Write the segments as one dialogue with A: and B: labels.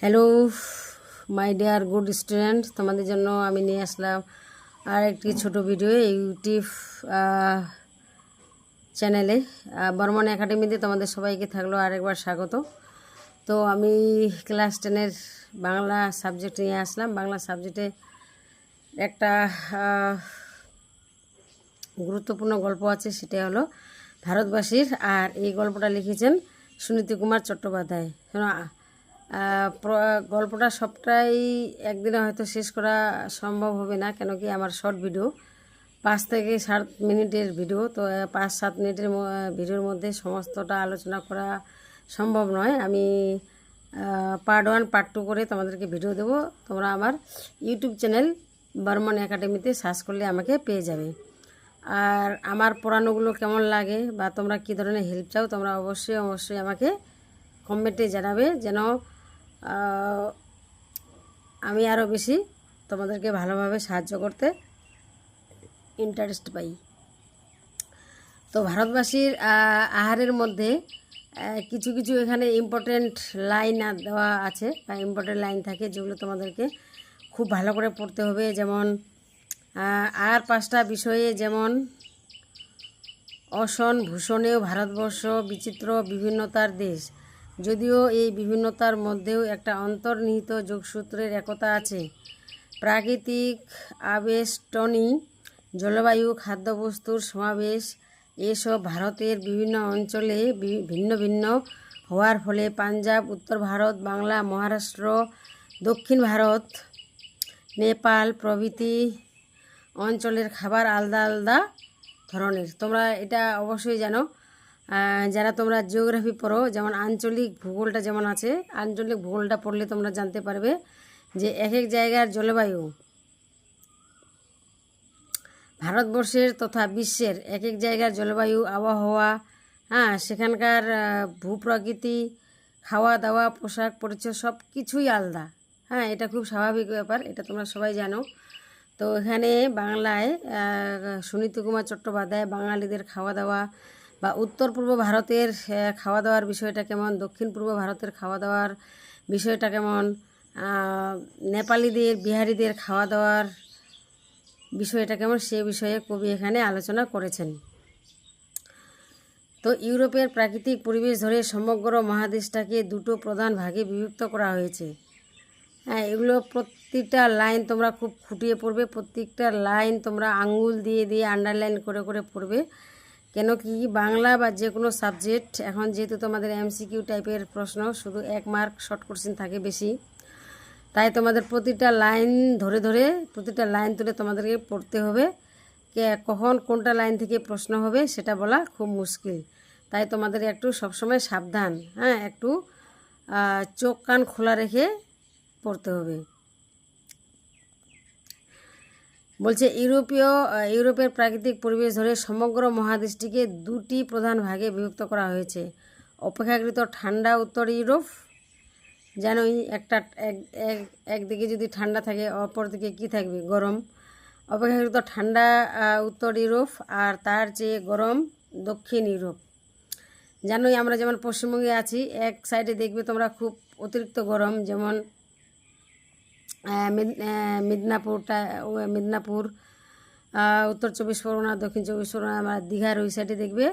A: Hello my dear good student, তোমাদের জন্য আমি নিয়ে আসলাম আর একটি ছোট ভিডিও ইউটিউব চ্যানেলে বর্মন একাডেমিতে তোমাদের সবাইকে থাকলো আরেকবার স্বাগত। তো আমি ক্লাস 10-এর বাংলা সাবজেক্ট নিয়ে আসলাম। বাংলা সাবজেক্টে একটা গুরুত্বপূর্ণ গল্প আছে, সেটা হলো ভারতবাসীর। আর এই গল্পটা লিখেছেন সুনীতি কুমার চট্টোপাধ্যায়। গল্পটা সবটাই একদিনে হয়তো শেষ করা সম্ভব হবে না, কেন কি আমার শর্ট ভিডিও 5 থেকে 7 মিনিটের ভিডিও। তো 5-7 মিনিটের ভিডিওর মধ্যে সমস্তটা আলোচনা করা সম্ভব নয়। আমি পার্ট 1 পার্ট 2 করে তোমাদেরকে ভিডিও দেবো। তোমরা আমার ইউটিউব চ্যানেল বর্মন একাডেমিতে সার্চ করলে আমাকে পেয়ে যাবে। আর আমার পড়ানোগুলো কেমন লাগে বা তোমরা কী ধরনের হেল্প চাও, তোমরা অবশ্যই আমাকে কমেন্টে জানাবে, যেন আমি আরও বেশি তোমাদেরকে ভালোভাবে সাহায্য করতে ইন্টারেস্ট পাই। তো ভারতবাসীর আহারের মধ্যে কিছু কিছু এখানে ইম্পর্টেন্ট লাইন দেওয়া আছে বা ইম্পর্টেন্ট লাইন থাকে, যেগুলো তোমাদেরকে খুব ভালো করে পড়তে হবে। যেমন আর 5টা বিষয়ে, যেমন অসন ভূষণেও ভারতবর্ষ বিচিত্র বিভিন্নতার দেশ, যদিও এই বিভিন্নতার মধ্যেও একটা অন্তর্নিহিত যোগসূত্রের একতা আছে। প্রাকৃতিক আবেষ্টনী, জলবায়ু, খাদ্যবস্তুর সমাবেশ, এসব ভারতের বিভিন্ন অঞ্চলে ভিন্ন ভিন্ন হওয়ার ফলে পাঞ্জাব, উত্তর ভারত, বাংলা, মহারাষ্ট্র, দক্ষিণ ভারত, নেপাল প্রভৃতি অঞ্চলের খাবার আলাদা আলাদা ধরনের। তোমরা এটা অবশ্যই জানো, যারা তোমরা জিওগ্রাফি পড়ো, যেমন আঞ্চলিক ভূগোলটা যেমন আছে, আঞ্চলিক ভূগোলটা পড়লে তোমরা জানতে পারবে যে এক এক জায়গার জলবায়ু ভারতবর্ষের তথা বিশ্বের এক এক জায়গার জলবায়ু, আবহাওয়া, সেখানকার ভূপ্রকৃতি, খাওয়া দাওয়া, পোশাক পরিচ্ছদ সব কিছুই আলাদা। এটা খুব স্বাভাবিক ব্যাপার, এটা তোমরা সবাই জানো। তো এখানে বাংলায় সুনীতি কুমার চট্টোপাধ্যায় বাঙালিদের খাওয়া দাওয়া বা উত্তর পূর্ব ভারতের খাওয়া দাওয়ার বিষয়টা কেমন, দক্ষিণ পূর্ব ভারতের খাওয়া দাওয়ার বিষয়টা কেমন, নেপালিদের বিহারিদের খাওয়া দাওয়ার বিষয়টা কেমন, সে বিষয়ে কবি এখানে আলোচনা করেছেন। তো ইউরোপের প্রাকৃতিক পরিবেশ ধরে সমগ্র মহাদেশটাকে দুটো প্রধান ভাগে বিভক্ত করা হয়েছে। এগুলো প্রত্যেকটা লাইন তোমরা খুব খুঁটিয়ে পড়বে, প্রত্যেকটা লাইন তোমরা আঙ্গুল দিয়ে দিয়ে আন্ডারলাইন করে করে পড়বে। কেন কি বাংলা বা যে কোনো সাবজেক্ট এখন যেহেতু তোমাদের MCQ টাইপের প্রশ্ন, শুধু 1 মার্ক শর্ট কোশ্চেন থাকে বেশি, তাই তোমাদের প্রতিটা লাইন ধরে ধরে প্রতিটা লাইন তুলে তোমাদেরকে পড়তে হবে। কখন কোনটা লাইন থেকে প্রশ্ন হবে সেটা বলা খুব মুশকিল, তাই তোমাদের একটু সবসময় সাবধান, একটু চোখ কান খোলা রেখে পড়তে হবে। বলছে ইউরোপের প্রাকৃতিক পরিবেশ ধরে সমগ্র মহাদেশটিকে 2টি প্রধান ভাগে বিভক্ত করা হয়েছে। অপেক্ষাকৃত ঠান্ডা উত্তর ইউরোপ, জানোই একটা একদিকে যদি ঠান্ডা থাকে অপর দিকে কী থাকবে, গরম। অপেক্ষাকৃত ঠান্ডা উত্তর ইউরোপ আর তার চেয়ে গরম দক্ষিণ ইউরোপ। জানোই আমরা যেমন পশ্চিমবঙ্গে আছি, এক সাইডে দেখবে তোমরা খুব অতিরিক্ত গরম, যেমন মিদনাপুর, উত্তর 24 পরগনা, দক্ষিণ 24 পরগনা, আমরা দীঘার ওই সাইডে দেখবে,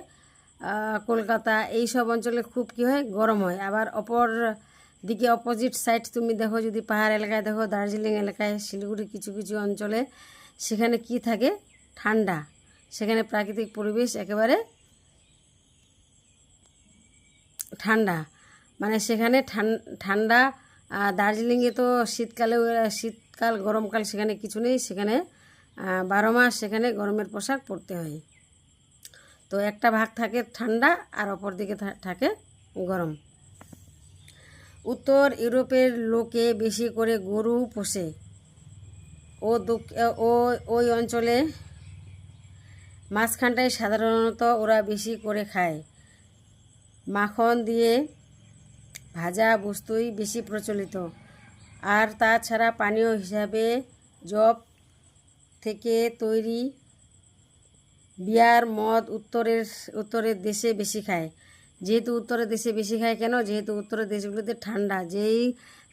A: কলকাতা, এই সব অঞ্চলে খুব কী হয়, গরম হয়। আবার অপর দিকে অপোজিট সাইড তুমি দেখো, যদি পাহাড় এলাকায় দেখো, দার্জিলিং এলাকায়, শিলিগুড়ি কিছু কিছু অঞ্চলে, সেখানে কি থাকে, ঠান্ডা। সেখানে প্রাকৃতিক পরিবেশ একেবারে ঠান্ডা, মানে সেখানে ঠান্ডা। দার্জিলিংয়ে তো শীতকাল গরমকাল সেখানে কিছু নেই, সেখানে 12 মাস সেখানে গরমের পোশাক পরতে হয়। তো একটা ভাগ থাকে ঠান্ডা আর অপর দিকে থাকে গরম। উত্তর ইউরোপের লোকে বেশি করে গরু পোষে ওই অঞ্চলে মাঝখানটায় সাধারণত ওরা বেশি করে খায়। মাখন দিয়ে ভাজা বস্তুই বেশি প্রচলিত। আর তাছাড়া পানীয় হিসাবে যব থেকে তৈরি বিয়ার, মদ উত্তরের দেশে বেশি খায়। যেহেতু উত্তরের দেশে বেশি খায় কেন, যেহেতু উত্তরের দেশগুলোতে ঠান্ডা, যেই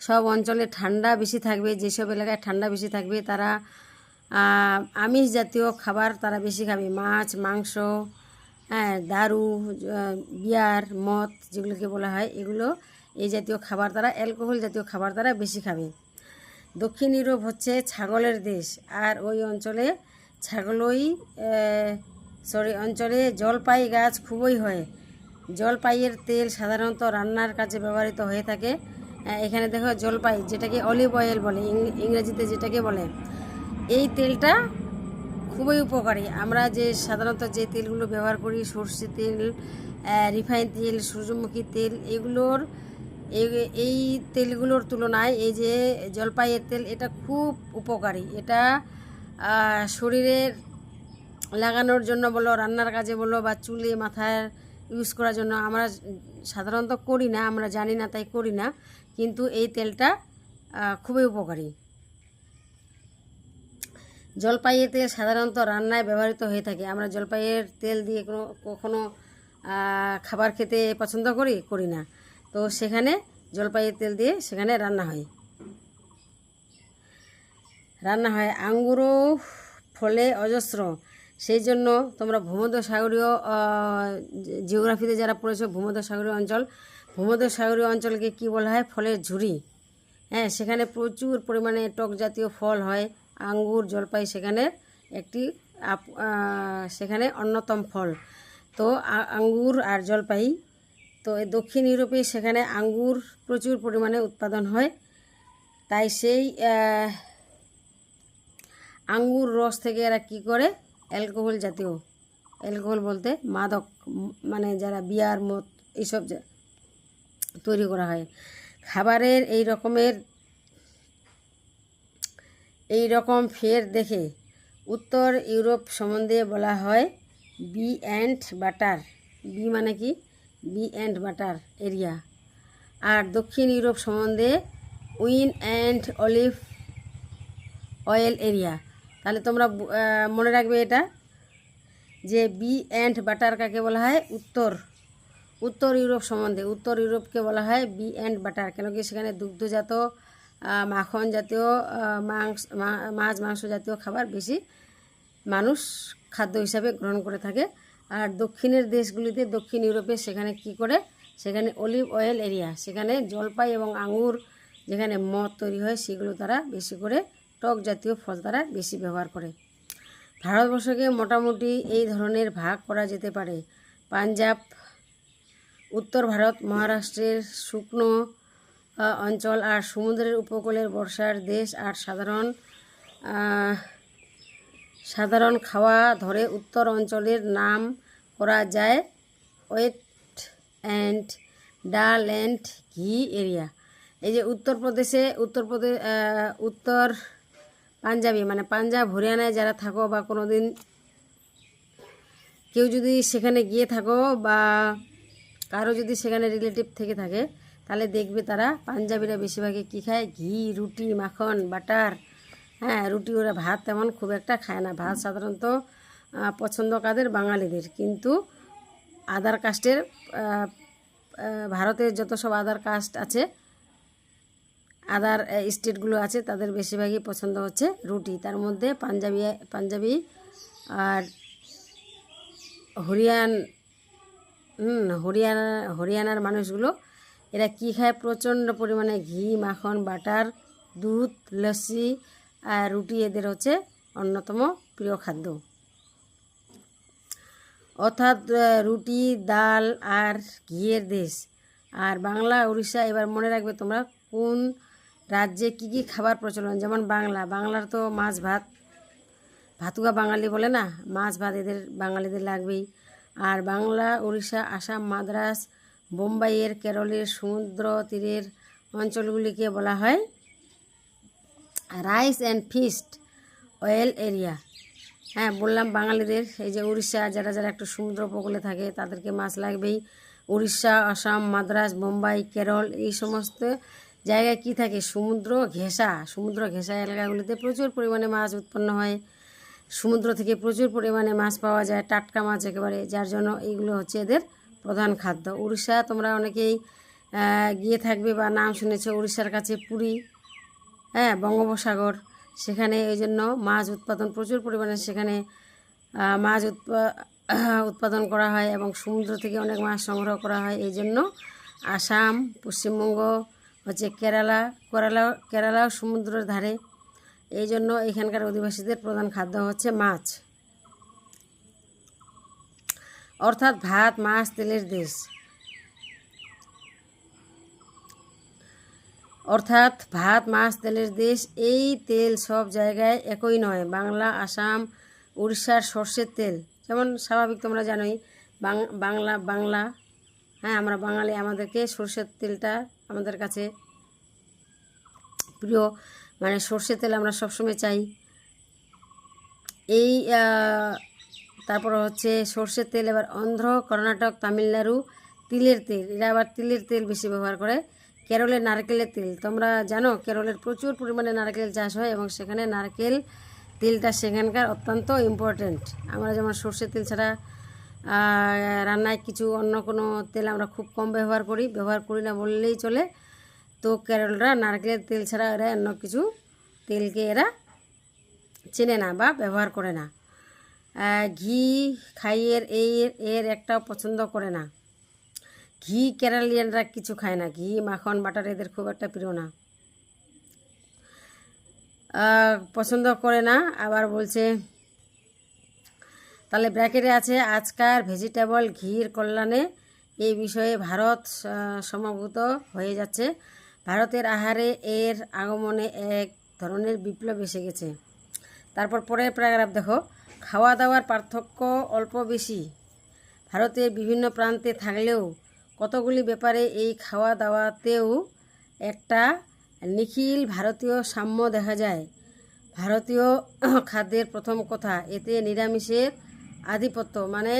A: সব অঞ্চলে ঠান্ডা বেশি থাকবে, যেসব এলাকায় ঠান্ডা বেশি থাকবে তারা আমিষ জাতীয় খাবার তারা বেশি খাবে, মাছ, মাংস, হ্যাঁ, দারু, বিয়ার, মদ যেগুলোকে বলা হয়, এগুলো এই জাতীয় খাবার তারা, অ্যালকোহল জাতীয় খাবার তারা বেশি খাবে। দক্ষিণ ইউরোপ হচ্ছে ছাগলের দেশ, আর ওই অঞ্চলে অঞ্চলে জলপাই গাছ খুবই হয়। জলপাইয়ের তেল সাধারণত রান্নার কাজে ব্যবহৃত হয়ে থাকে। এখানে দেখো জলপাই, যেটাকে অলিভ অয়েল বলে ইংরেজিতে যেটাকে বলে, এই তেলটা খুবই উপকারী। আমরা যে সাধারণত যে তেলগুলো ব্যবহার করি, সর্ষে তেল, রিফাইন তেল, সূর্যমুখী তেল, এগুলোর এই তেলগুলোর তুলনায় এই যে জলপাইয়ের তেল এটা খুব উপকারী। এটা শরীরের লাগানোর জন্য বলো, রান্নার কাজে বলো, বা চুলে মাথায় ইউজ করার জন্য আমরা সাধারণত করি না, আমরা জানি না তাই করি না, কিন্তু এই তেলটা খুবই উপকারী। জলপাইয়ের তেল সাধারণত রান্নায় ব্যবহৃত হয়ে থাকে। আমরা জলপাইয়ের তেল দিয়ে কখনো খাবার খেতে পছন্দ করি না, তো সেখানে জলপাইয়ের তেল দিয়ে সেখানে রান্না হয়। আঙ্গুরও ফলে অজস্র, সেই জন্য তোমরা ভূমধ্যসাগরীয় জিওগ্রাফিতে যারা পড়েছো, ভূমধ্যসাগরীয় অঞ্চলকে কি বলা হয়? ফলের ঝুড়ি। হ্যাঁ, সেখানে প্রচুর পরিমাণে টক জাতীয় ফল হয়। আঙ্গুর, জলপাই সেখানে অন্যতম ফল। তো আঙ্গুর আর জলপাই, তো দক্ষিণ ইউরোপে সেখানে আঙ্গুর প্রচুর পরিমাণে উৎপাদন হয়, তাই সেই আঙ্গুর রস থেকে এরা কী করে? অ্যালকোহল বলতে মাদক, মানে যারা বিয়ার, মদ এইসব তৈরি করা হয়। খাবারের এই রকম ফের দেখে উত্তর ইউরোপ সম্বন্ধে বলা হয় বি অ্যান্ড বাটার। বি মানে কি? B and butter area. আর দক্ষিণ ইউরোপ সম্বন্ধে wine and olive oil area. তাহলে তোমরা মনে রাখবে এটা, যে বি অ্যান্ড বাটার কাকে বলা হয়? উত্তর ইউরোপ সম্বন্ধে, উত্তর ইউরোপকে বলা হয় বি অ্যান্ড বাটার। কেন কি? সেখানে দুগ্ধজাত, মাখন জাতীয়, মাছ মাংস জাতীয় খাবার বেশি মানুষ খাদ্য হিসাবে গ্রহণ করে থাকে। আর দক্ষিণের দেশগুলিতে, দক্ষিণ ইউরোপে সেখানে কি করে? সেখানে অলিভ অয়েল এরিয়া, সেখানে জলপাই এবং আঙুর, যেখানে মদ তৈরি হয়, সেগুলো তারা বেশি করে, টক জাতীয় ফল তারা বেশি ব্যবহার করে। ভারতবর্ষকে মোটামুটি এই ধরনের ভাগ করা যেতে পারে। পাঞ্জাব, উত্তর ভারত, মহারাষ্ট্রের শুকনো অঞ্চল আর সমুদ্রের উপকূলের বর্ষার দেশ। আর সাধারণ খাওয়া ধরে উত্তর অঞ্চলের নাম করা যায় ওয়েট অ্যান্ড ডাল অ্যান্ড ঘি এরিয়া। এই যে উত্তর পাঞ্জাবি, মানে পাঞ্জাব হরিয়ানায় যারা থাকো, বা কোনো দিন কেউ যদি সেখানে গিয়ে থাকো, বা কারো যদি সেখানে রিলেটিভ থেকে থাকে, তাহলে দেখবে তারা পাঞ্জাবিরা বেশিরভাগই কী খায়? ঘি, রুটি, মাখন, বাটার। হ্যাঁ, রুটি, ওরা ভাত তেমন খুব একটা খায় না। ভাত সাধারণত পছন্দ কাদের? বাঙালিদের। কিন্তু আদার কাস্টের, ভারতের যত সব আদার কাস্ট আছে, আদার স্টেটগুলো আছে, তাদের বেশিরভাগই পছন্দ হচ্ছে রুটি। তার মধ্যে পাঞ্জাবি আর হরিয়ানার মানুষগুলো, এরা কী খায়? প্রচণ্ড পরিমাণে ঘি, মাখন, বাটার, দুধ, লস্যি আর রুটি এদের হচ্ছে অন্যতম প্রিয় খাদ্য। অর্থাৎ রুটি, ডাল আর ঘিয়ের দেশ। আর বাংলা, উড়িষ্যা, এবার মনে রাখবে তোমরা কোন রাজ্যে কী কী খাবার প্রচলন। যেমন বাংলার তো মাছ ভাত, ভাতুয়া বাঙালি বলে না, মাছ ভাত এদের বাঙালিদের লাগবেই। আর বাংলা, উড়িষ্যা, আসাম, মাদ্রাজ, বোম্বাইয়ের, কেরলের সমুদ্র তীরের অঞ্চলগুলিকে বলা হয় rice and fish oil area. হ্যাঁ, বললাম বাঙালিদের। এই যে উড়িষ্যা, যারা একটু সমুদ্র উপকূলে থাকে, তাদেরকে মাছ লাগবেই। উড়িষ্যা, আসাম, মাদ্রাজ, বোম্বাই, কেরল, এই সমস্ত জায়গায় কি থাকে? সমুদ্র ঘেঁষা এলাকাগুলিতে প্রচুর পরিমাণে মাছ উৎপন্ন হয়। সমুদ্র থেকে প্রচুর পরিমাণে মাছ পাওয়া যায়, টাটকা মাছ একেবারে, যার জন্য এইগুলো হচ্ছে এদের প্রধান খাদ্য। উড়িষ্যা তোমরা অনেকেই গিয়ে থাকবে বা নাম শুনেছো, উড়িষ্যার কাছে পুরী, হ্যাঁ, বঙ্গোপসাগর, সেখানে এই জন্য মাছ উৎপাদন প্রচুর পরিমাণে, সেখানে মাছ উৎপাদন করা হয় এবং সমুদ্র থেকে অনেক মাছ সংগ্রহ করা হয়। এই জন্য আসাম, পশ্চিমবঙ্গ হচ্ছে কেরালাও সমুদ্রের ধারে, এই জন্য এখানকার অধিবাসীদের প্রধান খাদ্য হচ্ছে মাছ, অর্থাৎ ভাত মাছ তেলের দেশ। এই তেল সব জায়গায় একই নয়। বাংলা, আসাম, উড়িষ্যার সর্ষের তেল যেমন স্বাভাবিক, তোমরা জানোই বাংলা, হ্যাঁ, আমরা বাঙালি, আমাদেরকে সর্ষের তেলটা আমাদের কাছে প্রিয়, মানে সর্ষের তেল আমরা সবসময় চাই। এই তারপর হচ্ছে সর্ষের তেল। এবার অন্ধ্র, কর্ণাটক, তামিলনাড়ু তিলের তেল, এরা আবার তিলের তেল বেশি ব্যবহার করে। কেরলের নারকেলের তেল, তোমরা জানো কেরলের প্রচুর পরিমাণে নারকেল চাষ হয় এবং সেখানে নারকেল তেলটা সেখানকার অত্যন্ত ইম্পর্ট্যান্ট। আমরা যেমন সর্ষের তেল ছাড়া রান্নায় কিছু অন্য কোনো তেল আমরা খুব কম ব্যবহার করি না বললেই চলে। তো কেরলরা নারকেলের তেল ছাড়া এরা অন্য কিছু তেলকে এরা চেনে না বা ব্যবহার করে না। ঘি খাইয়ের এর একটাও পছন্দ করে না। ঘি কেরালিয়ানরা কিছু খায় না, ঘি মাখন বাটার এদের খুব একটা প্রিয় না, পছন্দ করে না। আবার বলছে, তাহলে ব্র্যাকেটে আছে আজকার ভেজিটেবল ঘির কল্যাণে এই বিষয়ে ভারত সমভূত হয়ে যাচ্ছে। ভারতের আহারে এর আগমনে এক ধরনের বিপ্লব এসে গেছে। তারপর পরের প্যারাগ্রাফ দেখো, খাওয়া দাওয়ার পার্থক্য অল্প বেশি ভারতের বিভিন্ন প্রান্তে থাকলেও কতগুলি ব্যাপারে এই খাওয়া দাওয়াতেও একটা নিখিল ভারতীয় সাম্য দেখা যায়। ভারতীয় খাদ্যের প্রথম কথা, এতে নিরামিষের আধিপত্য, মানে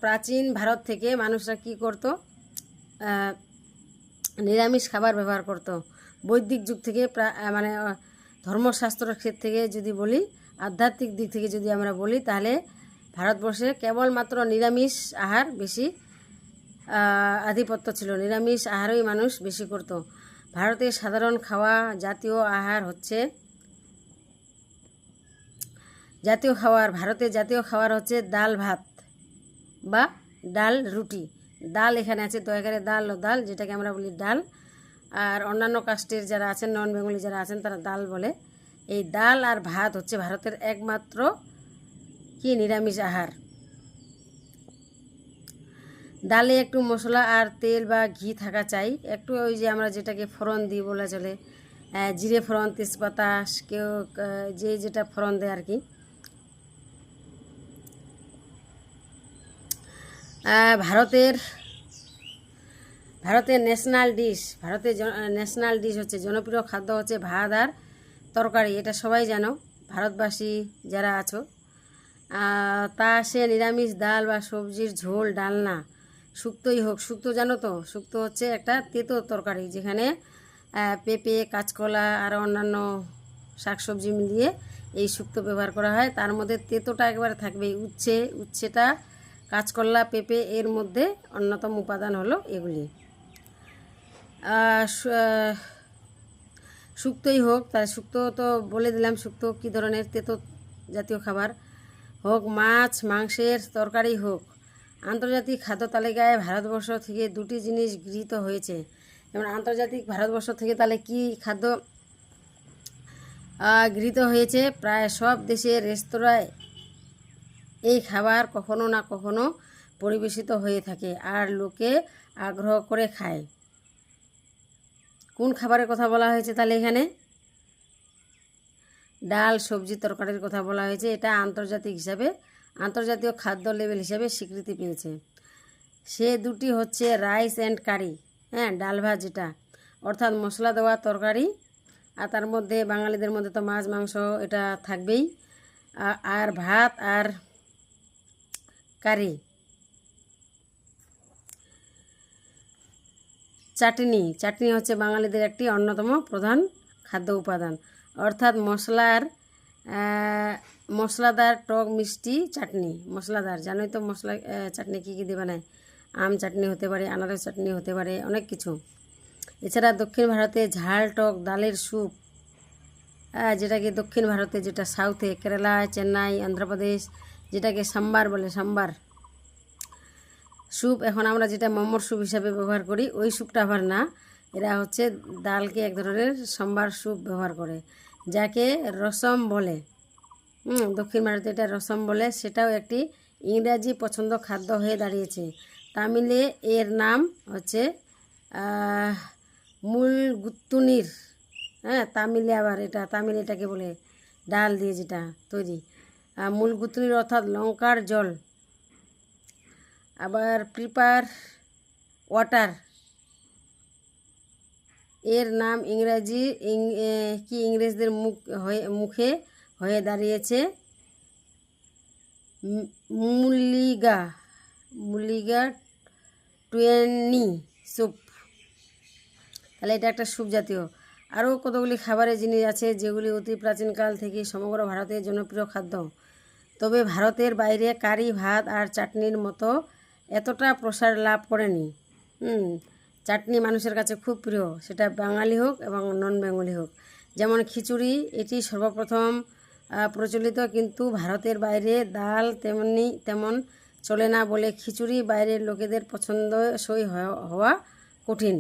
A: প্রাচীন ভারত থেকে মানুষরা কি করত, নিরামিষ খাবার ব্যবহার করত। বৈদিক যুগ থেকে মানে ধর্মশাস্ত্রের ক্ষেত্র থেকে যদি বলি, আধ্যাত্মিক দিক থেকে যদি আমরা বলি, তাহলে ভারতবর্ষে কেবলমাত্র নিরামিষ আহার বেশি আধিপত্য ছিল, নিরামিষ আহারই মানুষ বেশি করত। ভারতের সাধারণ জাতীয় খাবার হচ্ছে ডাল ভাত বা ডাল রুটি। ডাল এখানে আছে দয়াকারে ডাল ও ডাল, যেটাকে আমরা বলি ডাল, আর অন্যান্য কাস্টের যারা আছেন, নন বেঙ্গলি যারা আছেন, তারা ডাল বলে। এই ডাল আর ভাত হচ্ছে ভারতের একমাত্র নিরামিষ আহার। ডালে একটু মশলা আর তেল বা ঘি থাকা চাই, একটু ওই যে আমরা যেটাকে ফোড়ন দিই বলা চলে, জিরে ফোড়ন, তেজপাতা, কেউ যেটা ফোড়ন দেয় আর কি। ভারতের ন্যাশনাল ডিশ হচ্ছে, জনপ্রিয় খাদ্য হচ্ছে ভাত আর তরকারি। এটা সবাই জানো, ভারতবাসী যারা আছো। তা সে নিরামিষ ডাল বা সবজির ঝোল, ডালনা, শুক্তোই হোক। শুক্তো জানো তো, শুক্তো হচ্ছে একটা তেতো তরকারি, যেখানে পেঁপে, কাঁচকলা আর অন্যান্য শাকসবজি মিলিয়ে এই শুক্তো ব্যবহার করা হয়। তার মধ্যে তেতোটা একবারে থাকবেই। উচ্ছেটা, কাঁচকলা, পেঁপে, এর মধ্যে অন্যতম উপাদান হলো এগুলি। শুক্তোই হোক, তার শুক্তো তো বলে দিলাম, শুক্তো কী ধরনের তেতো জাতীয় খাবার হোক, মাছ মাংসের তরকারি হোক। আন্তর্জাতিক খাদ্য তালিকায় ভারতবর্ষ থেকে দুটি জিনিস গৃহীত হয়েছে। যেমন আন্তর্জাতিক ভারতবর্ষ থেকে তাহলে কি খাদ্য গৃহীত হয়েছে? প্রায় সব দেশের রেস্তোরাঁয় এই খাবার কখনো না কখনো পরিবেশিত হয়ে থাকে আর লোকে আগ্রহ করে খায়। কোন খাবারের কথা বলা হয়েছে তাহলে এখানে? ডাল, সবজি, তরকারির কথা বলা হয়েছে। এটা আন্তর্জাতীয় খাদ্য লেভেল হিসাবে স্বীকৃতি পেয়েছে। সে দুটি হচ্ছে রাইস অ্যান্ড কারি, হ্যাঁ, ডাল ভাত যেটা, অর্থাৎ মশলা দেওয়া তরকারি, আর তার মধ্যে বাঙালিদের মধ্যে তো মাছ মাংস এটা থাকবেই, আর ভাত আর কারি। চাটনি হচ্ছে বাঙালিদের একটি অন্যতম প্রধান খাদ্য উপাদান, অর্থাৎ মশলাদার টক মিষ্টি চাটনি। মশলাদার জানোই তো, চাটনি কী কী দিয়ে বানায়, আম চাটনি হতে পারে, আনারস চাটনি হতে পারে, অনেক কিছু। এছাড়া দক্ষিণ ভারতে ঝাল টক ডালের স্যুপ, যেটাকে দক্ষিণ ভারতে, যেটা সাউথে, কেরালা, চেন্নাই, অন্ধ্রপ্রদেশ, যেটাকে সাম্বার বলে, সাম্বার স্যুপ। এখন আমরা যেটা মোমোর স্যুপ হিসাবে ব্যবহার করি, ওই স্যুপটা আবার না, এরা হচ্ছে ডালকে এক ধরনের সাম্বার স্যুপ ব্যবহার করে, যাকে রসম বলে। দক্ষিণ ভারতে এটা রসম বলে। সেটাও একটি ইংরাজি পছন্দ খাদ্য হয়ে দাঁড়িয়েছে। তামিলে এর নাম হচ্ছে মুলগুত্তুনির। তামিলে আবার তামিলে এটাকে বলে, ডাল দিয়ে যেটা তৈরি, মুলগুত্তুনির অর্থাৎ লঙ্কার জল। আবার প্রিপার ওয়াটার, এর নাম ইংরেজদের মুখে হয়ে দাঁড়িয়েছে মুলিগা টুয়েনি স্যুপ। তাহলে এটা একটা স্যুপ জাতীয়। আরও কতগুলি খাবারের জিনিস আছে যেগুলি অতি প্রাচীনকাল থেকে সমগ্র ভারতের জনপ্রিয় খাদ্য। তবে ভারতের বাইরে কারি, ভাত আর চাটনির মতো এতটা প্রসার লাভ করেনি। চাটনি মানুষের কাছে খুব প্রিয়, সেটা বাঙালি হোক এবং নন বেঙ্গলি হোক। যেমন খিচুড়ি, এটি সর্বপ্রথম প্রচলিত, কিন্তু ভারতের বাইরে ডাল তেমন চলে না বলে খিচুড়ি বাইরের লোকেদের পছন্দসই হওয়া কঠিন।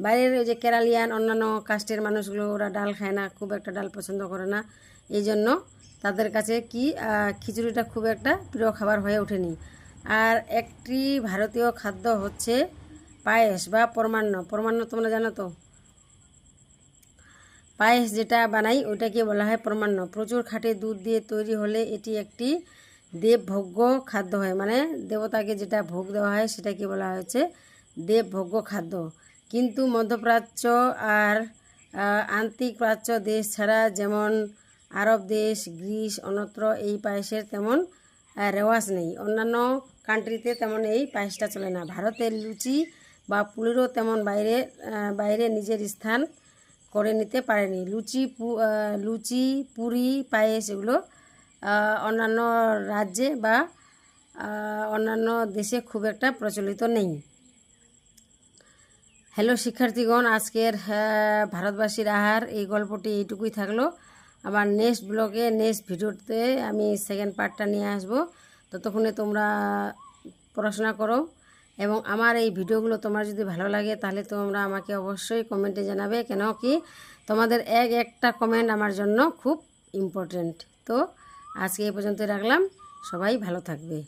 A: বাইরের যে কেরালিয়ান অন্যান্য কাস্টের মানুষগুলো, ওরা ডাল খায় না, খুব একটা ডাল পছন্দ করে না, এই জন্য তাদের কাছে খিচুড়িটা খুব একটা প্রিয় খাবার হয়ে ওঠেনি। আর একটি ভারতীয় খাদ্য হচ্ছে পায়েস বা পরমান্ন। পরমান্ন তোমরা জানো তো? পায়েস যেটা বানাই ওইটাকে বলা হয় পরমান্ন। প্রচুর খাঁটি দুধ দিয়ে তৈরি হলে এটি একটি দেবভোগ্য খাদ্য হয়, মানে দেবতাকে যেটা ভোগ দেওয়া হয় সেটাকে বলা হয়েছে দেবভোগ্য খাদ্য। কিন্তু মধ্যপ্রাচ্য আর আন্তিক প্রাচ্য দেশ ছাড়া, যেমন আরব দেশ, গ্রিস, অন্যত্র এই পায়েসের তেমন রেওয়াজ নেই। অন্যান্য কান্ট্রিতে তেমন এই পায়েসটা চলে না। ভারতের লুচি বা পুলিরও তেমন বাইরে নিজের স্থান করে নিতে পারেনি। লুচি, পুরি, পায়েস এগুলো অন্যান্য রাজ্যে বা অন্যান্য দেশে খুব একটা প্রচলিত নেই। হ্যালো শিক্ষার্থীগণ, আজকের ভারতবাসীর আহার এই গল্পটি এইটুকুই থাকলো। আবার নেক্সট ব্লগে, নেক্সট ভিডিওতে আমি সেকেন্ড পার্টটা নিয়ে আসবো। ততক্ষণে তোমরা পড়াশোনা করো, এবং আমার এই ভিডিওগুলো তোমার যদি ভালো লাগে তাহলে তোমরা আমাকে অবশ্যই কমেন্টে জানাবে, কেন কি তোমাদের একটা কমেন্ট আমার জন্য খুব ইম্পর্টেন্ট। তো আজকে এই পর্যন্ত রাখলাম, সবাই ভালো থাকবে।